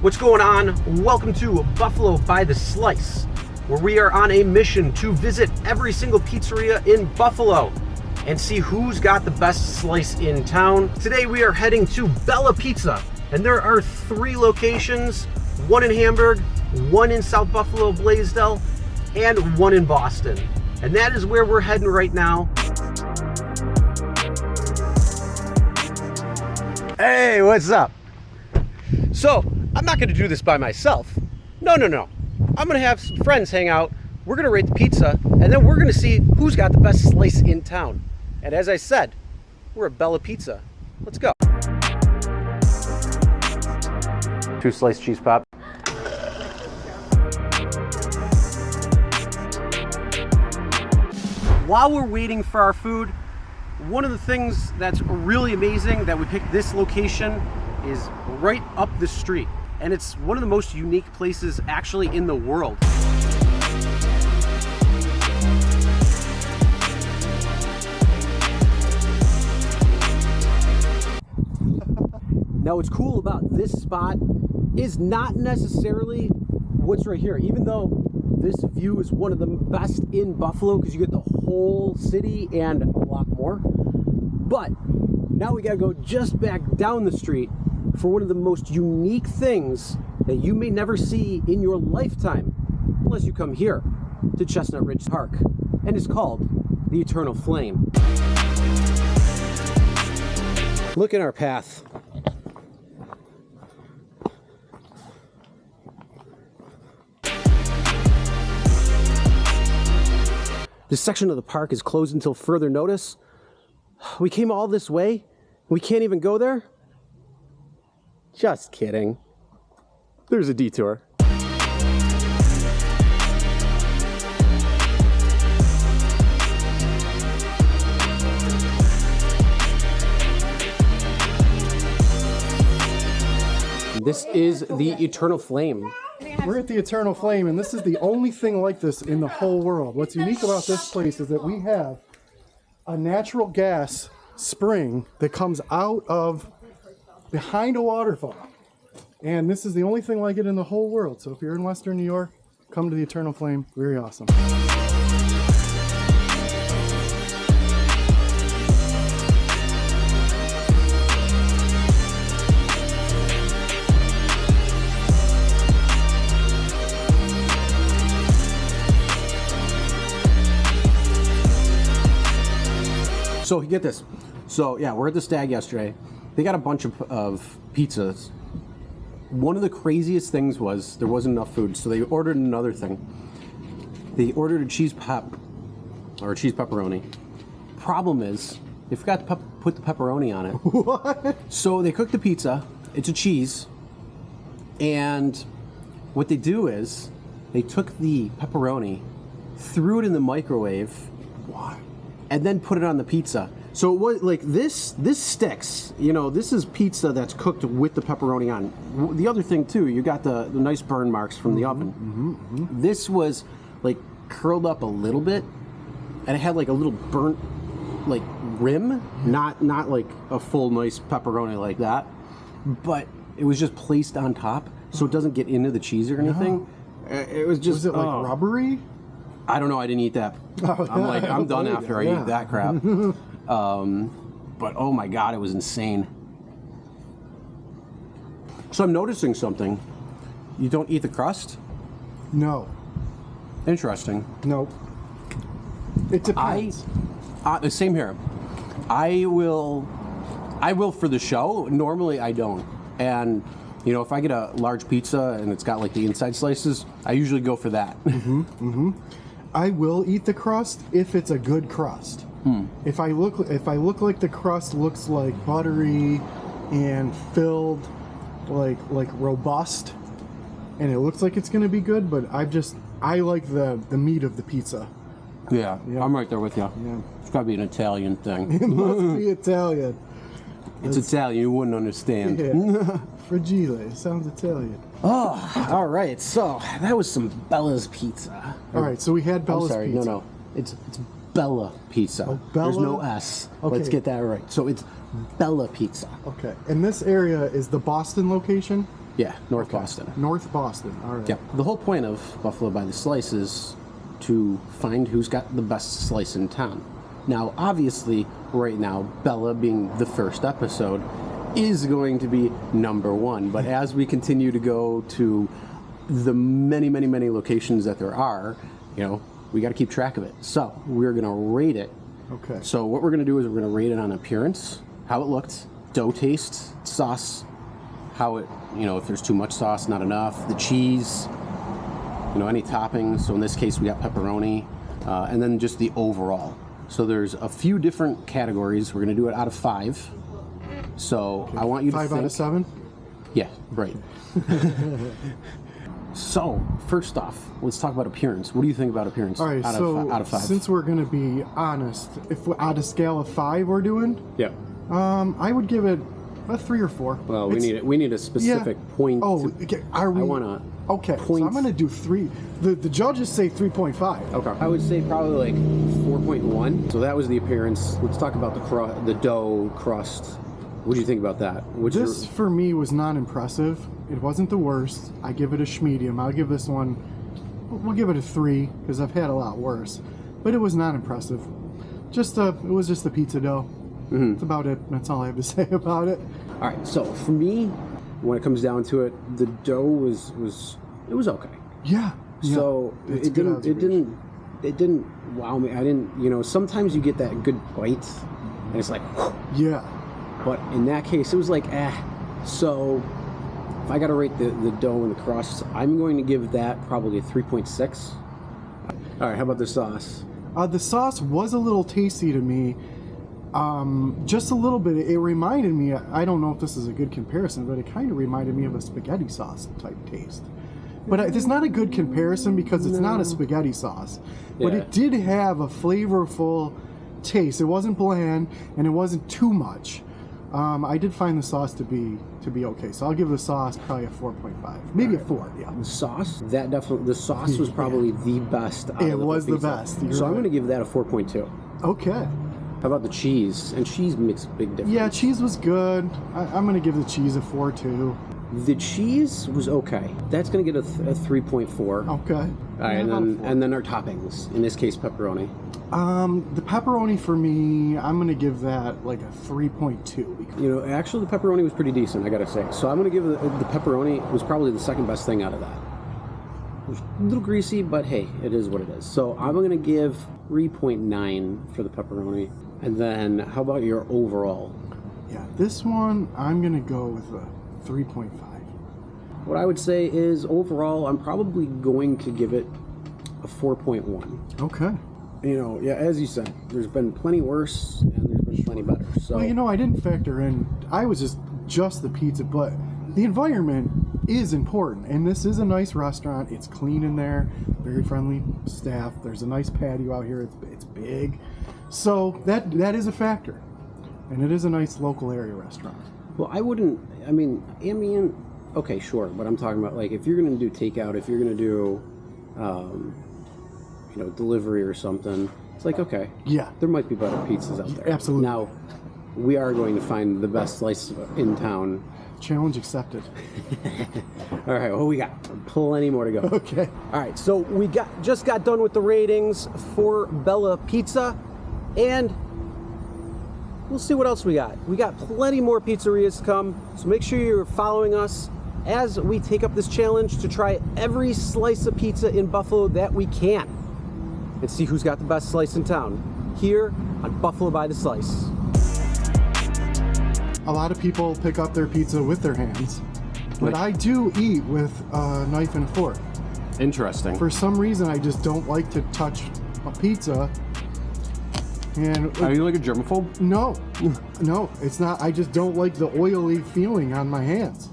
What's going on? Welcome to Buffalo by the Slice, where we are on a mission to visit every single pizzeria in Buffalo and see who's got the best slice in town. Today we are heading to Bella Pizza, and there are 3 locations, one in Hamburg, one in South Buffalo, Blaisdell, and one in Boston. And that is where we're heading right now. Hey, what's up? So, I'm not gonna do this by myself. No. I'm gonna have some friends hang out. We're gonna rate the pizza, and then we're gonna see who's got the best slice in town. And as I said, we're at Bella Pizza. Let's go. 2 sliced cheese pop. While we're waiting for our food, one of the things that's really amazing that we picked this location is right up the street. And it's one of the most unique places actually in the world. Now what's cool about this spot is not necessarily what's right here, even though this view is one of the best in Buffalo because you get the whole city and a lot more. But now we gotta go just back down the street for one of the most unique things that you may never see in your lifetime unless you come here to Chestnut Ridge Park, and it's called the Eternal Flame. Look at our path. This section of the park is closed until further notice. We came all this way, we can't even go there? Just kidding. There's a detour. This is the Eternal Flame. We're at the Eternal Flame, and this is the only thing like this in the whole world. What's unique about this place is that we have a natural gas spring that comes out of behind a waterfall. And this is the only thing like it in the whole world. So if you're in Western New York, come to the Eternal Flame. Very awesome. So get this. So yeah, we're at the Stag yesterday. They got a bunch of pizzas. One of the craziest things was there wasn't enough food, so they ordered another thing. They ordered a cheese pop, or a cheese pepperoni. Problem is, they forgot to put the pepperoni on it. What? So they cooked the pizza. It's a cheese, and what they do is they took the pepperoni, threw it in the microwave. What? And then put it on the pizza. So it was like this sticks. You know, this is pizza that's cooked with the pepperoni on. The other thing too, you got the nice burn marks from the oven. This was like curled up a little bit, and it had like a little burnt like rim, not like a full nice pepperoni like that, but it was just placed on top so it doesn't get into the chease or anything. No. It was just was it like rubbery? I don't know. I didn't eat that. I'm done after I eat that crap. But oh my God, it was insane. So I'm noticing something. You don't eat the crust? No. Interesting. Nope. It depends. The same here. I will for the show. Normally I don't. And you know, if I get a large pizza and it's got like the inside slices, I usually go for that. I will eat the crust if it's a good crust. If I look like the crust looks like buttery and filled, like robust, and it looks like it's gonna be good, but I like the meat of the pizza. Yeah, I'm right there with you. Yeah. It's gotta be an Italian thing. It must be Italian. It's Italian, you wouldn't understand. Yeah. Fragile, it sounds Italian. Oh, all right. So that was some Bella's pizza. All right, so we had Bella's pizza. No. It's Bella Pizza. Oh, Bella? There's no S. Okay. Let's get that right. So it's Bella Pizza. Okay, and this area is the Boston location. Yeah, North Boston. North Boston. All right. Yep. The whole point of Buffalo by the Slice is to find who's got the best slice in town. Now, obviously, right now, Bella being the first episode is going to be number one. But as we continue to go to the many, many, many locations that there are, we got to keep track of it. So we're going to rate it. Okay. So what we're going to do is we're going to rate it on appearance, how it looked, dough taste, sauce, how it, if there's too much sauce, not enough, the cheese, any toppings. So in this case, we got pepperoni, and then just the overall. So there's a few different categories. We're going to do it out of 5. So okay. I want you to 5 think, out of 7? Yeah, right. So, first off, let's talk about appearance. What do you think about appearance? All right, out of 5? Since we're going to be honest, if we're at a scale of 5 we're doing, yeah, I would give it a 3 or 4. Well, we need a specific point. Oh, are we? I want to. Okay, point. So I'm going to do 3. The judges say 3.5. Okay. I would say probably like 4.1. So that was the appearance. Let's talk about the dough crust. What do you think about that? This for me was not impressive. It wasn't the worst. I give it a schmedium. I'll give this one, we'll give it a 3 because I've had a lot worse. But it was not impressive. It was just the pizza dough. Mm-hmm. That's about it. That's all I have to say about it. All right. So for me, when it comes down to it, the dough was okay. Yeah. So it didn't wow me. I didn't. Sometimes you get that good bite, and it's like. Yeah. But in that case, it was like, So if I got to rate the dough and the crust, I'm going to give that probably a 3.6. All right, how about the sauce? The sauce was a little tasty to me. Just a little bit. It reminded me, I don't know if this is a good comparison, but it kind of reminded me of a spaghetti sauce type taste. But it's not a good comparison because it's not a spaghetti sauce. But it did have a flavorful taste. It wasn't bland and it wasn't too much. I did find the sauce to be okay, so I'll give the sauce probably a 4.5, maybe a 4. Yeah. The sauce, the sauce was probably the best. It was the best. So I'm going to give that a 4.2. Okay. How about the cheese? And cheese makes a big difference. Yeah, cheese was good. I'm going to give the cheese a 4 too. The cheese was okay. That's going to get a 3.4. Okay. All right, and then our toppings. In this case, pepperoni. The pepperoni for me, I'm going to give that like a 3.2. Actually, the pepperoni was pretty decent, I got to say. So I'm going to give the pepperoni was probably the second best thing out of that. It was a little greasy, but hey, it is what it is. So I'm going to give 3.9 for the pepperoni. And then how about your overall? Yeah, this one, I'm going to go with a 3.5. What I would say is overall, I'm probably going to give it a 4.1. Okay. As you said, there's been plenty worse and there's been plenty better. So well, I didn't factor in. I was just the pizza, but the environment is important. And this is a nice restaurant. It's clean in there, very friendly staff. There's a nice patio out here. It's big, so that is a factor, and it is a nice local area restaurant. Well, ambient. Okay, sure, but I'm talking about like if you're going to do takeout, if you're going to do delivery or something, it's like, okay, yeah, there might be better pizzas out there. Absolutely. Now, we are going to find the best slice in town. Challenge accepted. All right, well, we got plenty more to go. Okay. All right, so we just got done with the ratings for Bella Pizza, and we'll see what else we got. We got plenty more pizzerias to come, so make sure you're following us as we take up this challenge to try every slice of pizza in Buffalo that we can and see who's got the best slice in town here on Buffalo by the Slice. A lot of people pick up their pizza with their hands, but I do eat with a knife and a fork. Interesting. For some reason, I just don't like to touch a pizza. And are you like a germaphobe? No, it's not. I just don't like the oily feeling on my hands.